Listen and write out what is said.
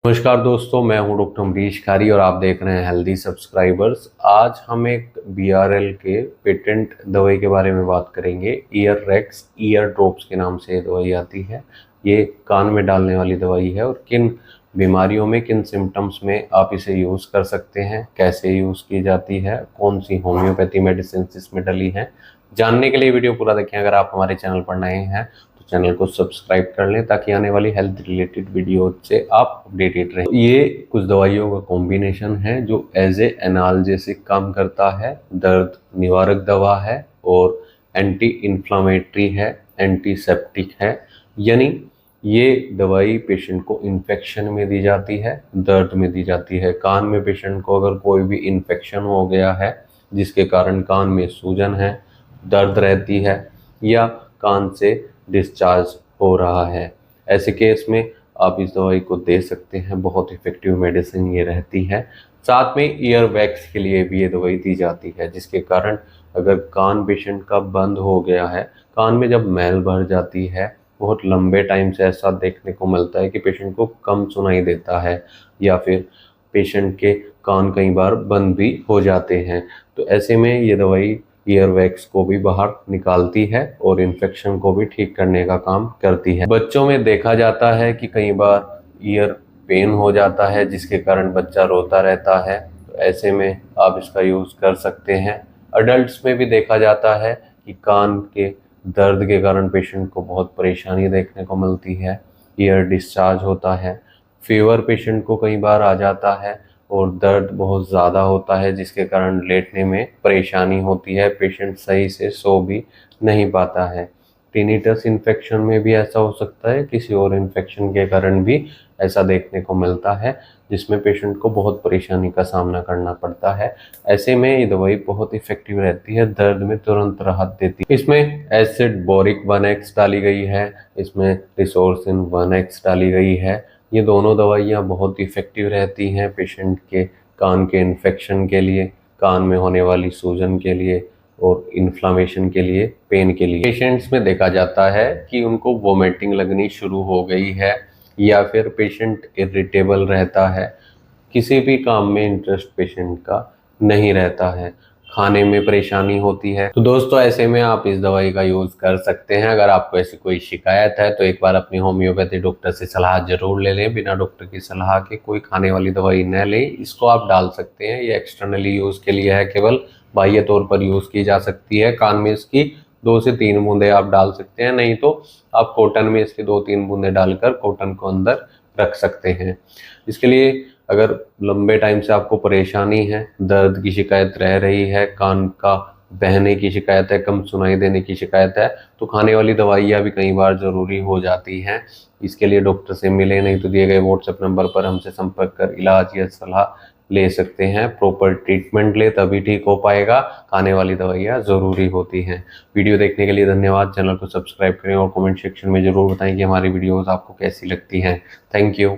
नमस्कार दोस्तों, मैं हूं डॉक्टर अमरीश खारी और आप देख रहे हैं हेल्दी सब्सक्राइबर्स। आज हम एक BRL के पेटेंट दवाई के बारे में बात करेंगे। ईयररेक्स ईयर ड्रॉप्स के नाम से ये दवाई आती है। ये कान में डालने वाली दवाई है और किन बीमारियों में, किन सिम्टम्स में आप इसे यूज़ कर सकते हैं, कैसे यूज़ की जाती है, कौन सी होम्योपैथी मेडिसिन इसमें डली है, जानने के लिए वीडियो पूरा देखें। अगर आप हमारे चैनल पर नए हैं तो चैनल को सब्सक्राइब कर लें ताकि आने वाली हेल्थ रिलेटेड वीडियो से आप अपडेटेड रहें। ये कुछ दवाइयों का कॉम्बिनेशन है जो एज ए एनाल्जेसिक काम करता है, दर्द निवारक दवा है और एंटी इन्फ्लामेटरी है, एंटीसेप्टिक है। यानी ये दवाई पेशेंट को इन्फेक्शन में दी जाती है, दर्द में दी जाती है। कान में पेशेंट को अगर कोई भी इन्फेक्शन हो गया है जिसके कारण कान में सूजन है, दर्द रहती है या कान से डिस्चार्ज हो रहा है, ऐसे केस में आप इस दवाई को दे सकते हैं। बहुत इफेक्टिव मेडिसिन ये रहती है। साथ में ईयर वैक्स के लिए भी ये दवाई दी जाती है, जिसके कारण अगर कान पेशेंट का बंद हो गया है, कान में जब मैल भर जाती है, बहुत लंबे टाइम से ऐसा देखने को मिलता है कि पेशेंट को कम सुनाई देता है या फिर पेशेंट के कान कई बार बंद भी हो जाते हैं, तो ऐसे में ये दवाई ईयर वैक्स को भी बाहर निकालती है और इन्फेक्शन को भी ठीक करने का काम करती है। बच्चों में देखा जाता है कि कई बार ईयर पेन हो जाता है जिसके कारण बच्चा रोता रहता है, तो ऐसे में आप इसका यूज़ कर सकते हैं। अडल्ट्स में भी देखा जाता है कि कान के दर्द के कारण पेशेंट को बहुत परेशानी देखने को मिलती है, ईयर डिस्चार्ज होता है, फीवर पेशेंट को कई बार आ जाता है और दर्द बहुत ज़्यादा होता है जिसके कारण लेटने में परेशानी होती है, पेशेंट सही से सो भी नहीं पाता है। टिनिटस इन्फेक्शन में भी ऐसा हो सकता है, किसी और इन्फेक्शन के कारण भी ऐसा देखने को मिलता है जिसमें पेशेंट को बहुत परेशानी का सामना करना पड़ता है। ऐसे में ये दवाई बहुत इफेक्टिव रहती है, दर्द में तुरंत राहत देती है। इसमें एसिड बोरिक 1X डाली गई है, इसमें रिसोर्सिन 1X डाली गई है। ये दोनों दवाइयाँ बहुत इफ़ेक्टिव रहती हैं पेशेंट के कान के इन्फेक्शन के लिए, कान में होने वाली सूजन के लिए और इन्फ्लामेशन के लिए, पेन के लिए। पेशेंट्स में देखा जाता है कि उनको वोमिटिंग लगनी शुरू हो गई है या फिर पेशेंट इरिटेबल रहता है, किसी भी काम में इंटरेस्ट पेशेंट का नहीं रहता है, खाने में परेशानी होती है, तो दोस्तों ऐसे में आप इस दवाई का यूज़ कर सकते हैं। अगर आपको ऐसी कोई शिकायत है तो एक बार अपनी होम्योपैथी डॉक्टर से सलाह जरूर ले लें। बिना डॉक्टर की सलाह के कोई खाने वाली दवाई न लें। इसको आप डाल सकते हैं, ये एक्सटर्नली यूज़ के लिए है, केवल बाह्य तौर पर यूज़ की जा सकती है। कान में इसकी 2 से 3 बूंदे आप डाल सकते हैं, नहीं तो आप कॉटन में इसकी 2-3 बूंदे डालकर कॉटन को अंदर रख सकते हैं। इसके लिए अगर लंबे टाइम से आपको परेशानी है, दर्द की शिकायत रह रही है, कान का बहने की शिकायत है, कम सुनाई देने की शिकायत है, तो खाने वाली दवाइयाँ भी कई बार ज़रूरी हो जाती हैं। इसके लिए डॉक्टर से मिले, नहीं तो दिए गए व्हाट्सएप नंबर पर हमसे संपर्क कर इलाज या सलाह ले सकते हैं। प्रॉपर ट्रीटमेंट ले तभी ठीक हो पाएगा। खाने वाली दवाइयाँ ज़रूरी होती हैं। वीडियो देखने के लिए धन्यवाद। चैनल को सब्सक्राइब करें और कमेंट सेक्शन में ज़रूर बताएं कि हमारी वीडियोज़ आपको कैसी लगती हैं। Thank you.